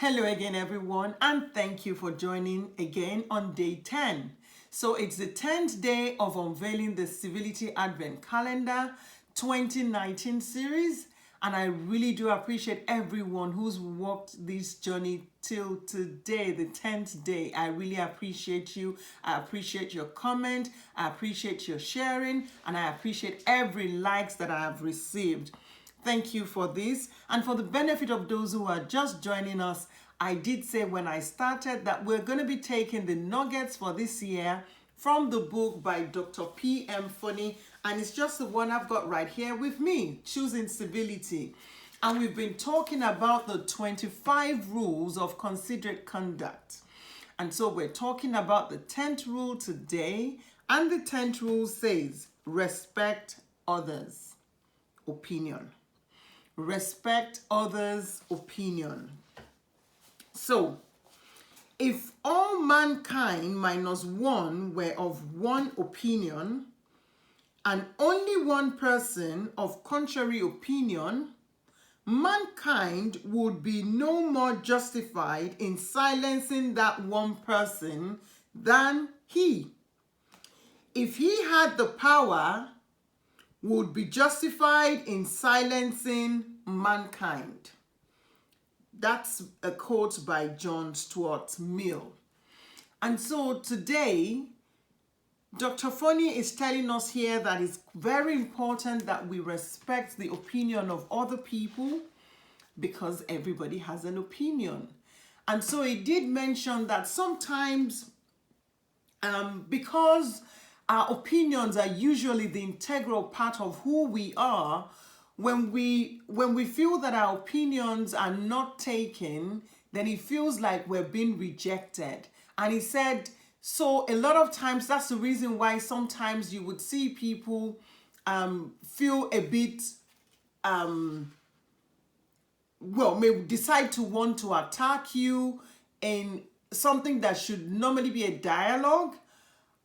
Hello again, everyone, and thank you for joining again on day 10. So it's the 10th day of Unveiling the Civility Advent Calendar 2019 series, and I really do appreciate everyone who's walked this journey till today, the 10th day. I really appreciate you. I appreciate your comment. I appreciate your sharing, and I appreciate every likes that I have received. Thank you for this. And for the benefit of those who are just joining us, I did say when I started that we're going to be taking the nuggets for this year from the book by Dr. P.M. Forni, and it's just the one I've got right here with me, Choosing Civility. And we've been talking about the 25 rules of considerate conduct. And so we're talking about the 10th rule today, and the 10th rule says, respect others' opinion. Respect others' opinion. So, if all mankind minus one were of one opinion, and only one person of contrary opinion, mankind would be no more justified in silencing that one person than he. If he had the power, would be justified in silencing mankind. That's a quote by Stuart Mill. And so today, Dr. Forni is telling us here that it's very important that we respect the opinion of other people because everybody has an opinion. And so he did mention that sometimes because our opinions are usually the integral part of who we are, when we feel that our opinions are not taken, then it feels like we're being rejected. And he said, so a lot of times that's the reason why sometimes you would see people feel a bit, may decide to want to attack you in something that should normally be a dialogue.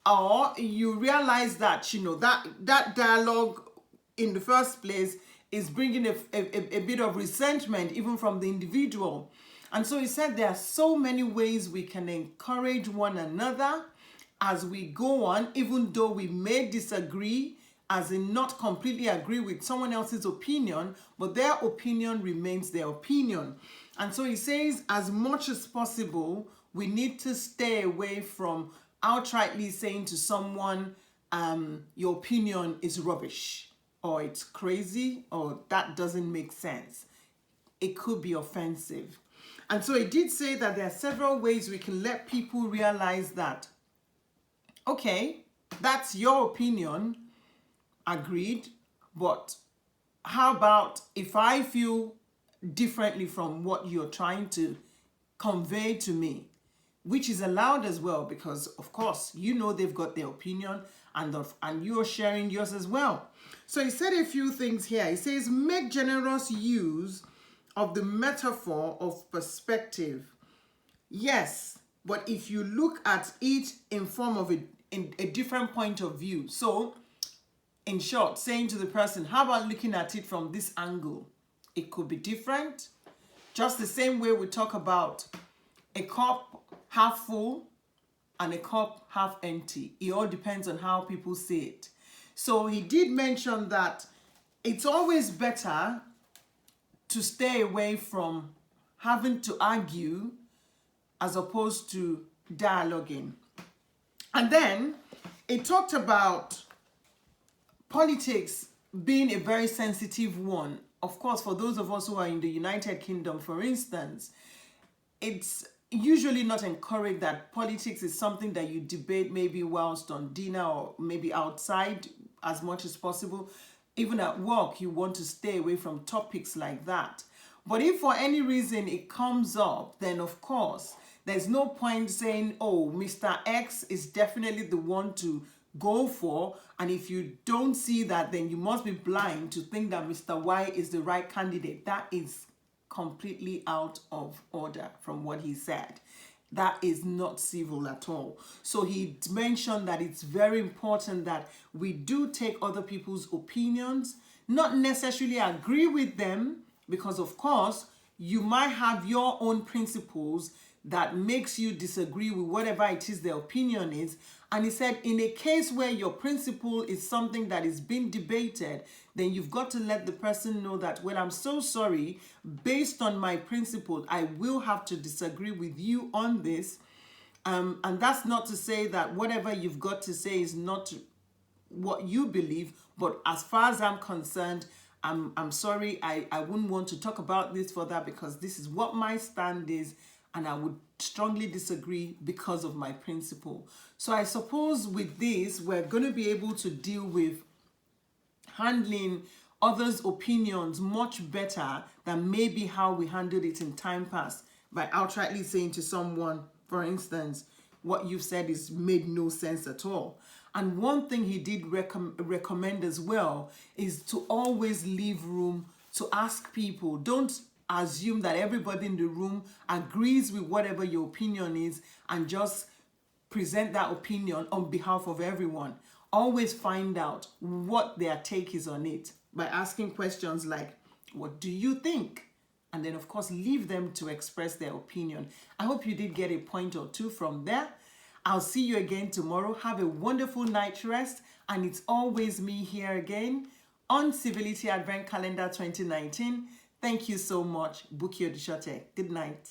Or you realize that, that dialogue in the first place is bringing a bit of resentment even from the individual. And so he said there are so many ways we can encourage one another as we go on, even though we may disagree, as in not completely agree with someone else's opinion, but their opinion remains their opinion. And so he says, as much as possible, we need to stay away from outrightly saying to someone, your opinion is rubbish, or it's crazy, or that doesn't make sense. It could be offensive. And so he did say that there are several ways we can let people realize that, okay, that's your opinion, agreed, but how about if I feel differently from what you're trying to convey to me? Which is allowed as well, because of course, they've got their opinion and you're sharing yours as well. So he said a few things here. He says, make generous use of the metaphor of perspective. Yes, but if you look at it in form of a different point of view. So in short, saying to the person, how about looking at it from this angle? It could be different. Just the same way we talk about a cup half full and a cup half empty. It all depends on how people see it. So he did mention that it's always better to stay away from having to argue as opposed to dialoguing. And then it talked about politics being a very sensitive one. Of course, for those of us who are in the United Kingdom, for instance, it's usually not encouraged that politics is something that you debate maybe whilst on dinner or maybe outside as much as possible. Even at work, you want to stay away from topics like that. But if for any reason it comes up, then of course, there's no point saying, oh, Mr. X is definitely the one to go for. And if you don't see that, then you must be blind to think that Mr. Y is the right candidate. That is completely out of order from what he said. That is not civil at all. So he mentioned that it's very important that we do take other people's opinions, not necessarily agree with them, because of course you might have your own principles that makes you disagree with whatever it is their opinion is. And he said, in a case where your principle is something that is being debated, then you've got to let the person know that, well, I'm so sorry, based on my principle, I will have to disagree with you on this. And that's not to say that whatever you've got to say is not what you believe, but as far as I'm concerned, I'm sorry, I wouldn't want to talk about this further because this is what my stand is, and I would strongly disagree because of my principle. So I suppose with this, we're going to be able to deal with handling others' opinions much better than maybe how we handled it in time past, by outrightly saying to someone, for instance, what you've said is made no sense at all. And one thing he did recommend as well is to always leave room to ask people. Don't assume that everybody in the room agrees with whatever your opinion is and just present that opinion on behalf of everyone. Always find out what their take is on it by asking questions like, what do you think? And then, of course, leave them to express their opinion. I hope you did get a point or two from there. I'll see you again tomorrow. Have a wonderful night rest. And it's always me here again on Civility Advent Calendar 2019. Thank you so much. Buki Odishote. Good night.